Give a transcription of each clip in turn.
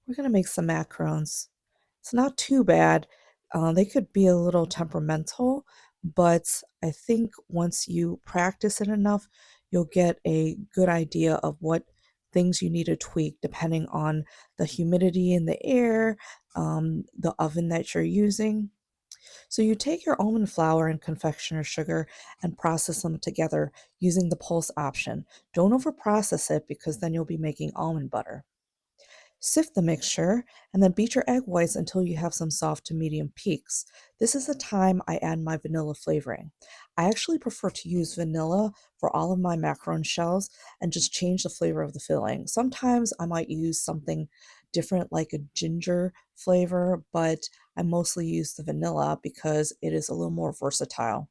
We're gonna make some macarons. It's not too bad. They could be a little temperamental, but I think once you practice it enough, you'll get a good idea of what things you need to tweak depending on the humidity in the air, the oven that you're using. So you take your almond flour and confectioner's sugar and process them together using the pulse option. Don't overprocess it because then you'll be making almond butter. Sift the mixture and then beat your egg whites until you have some soft to medium peaks. This is the time I add my vanilla flavoring. I actually prefer to use vanilla for all of my macaron shells and just change the flavor of the filling. Sometimes I might use something different like a ginger flavor, but I mostly use the vanilla because it is a little more versatile.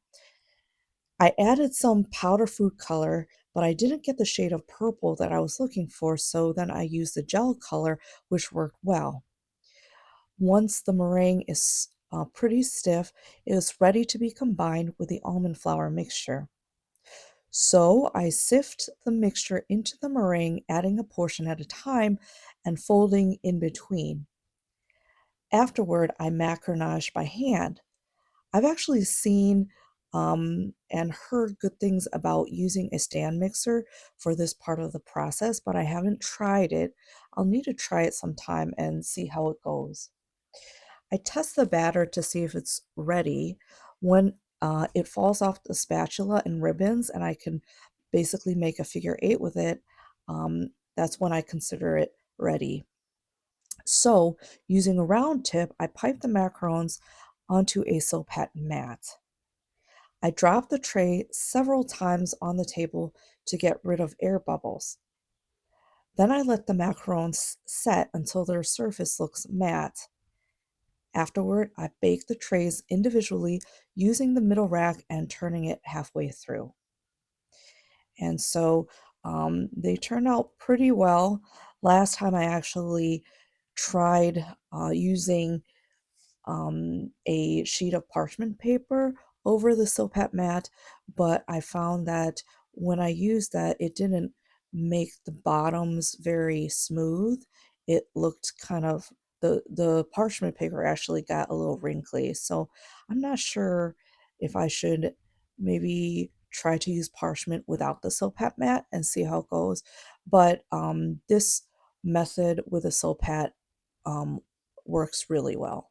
I added some powder food color, but I didn't get the shade of purple that I was looking for, so then I used the gel color, which worked well. Once the meringue is pretty stiff, it is ready to be combined with the almond flour mixture. So I sift the mixture into the meringue, adding a portion at a time and folding in between. Afterward, I macaronage by hand. I've actually seen and heard good things about using a stand mixer for this part of the process, but I haven't tried it. I'll need to try it sometime and see how it goes. I test the batter to see if it's ready. When it falls off the spatula in ribbons and I can basically make a figure eight with it, that's when I consider it ready. So, using a round tip, I pipe the macarons onto a Silpat mat. I drop the tray several times on the table to get rid of air bubbles. Then I let the macarons set until their surface looks matte. Afterward, I bake the trays individually using the middle rack and turning it halfway through. And so they turn out pretty well. Last time I actually tried using a sheet of parchment paper over the Silpat mat, but I found that when I used that, it didn't make the bottoms very smooth. It looked kind of the parchment paper actually got a little wrinkly. So I'm not sure if I should maybe try to use parchment without the Silpat mat and see how it goes. But this method with a Silpat um, works really well.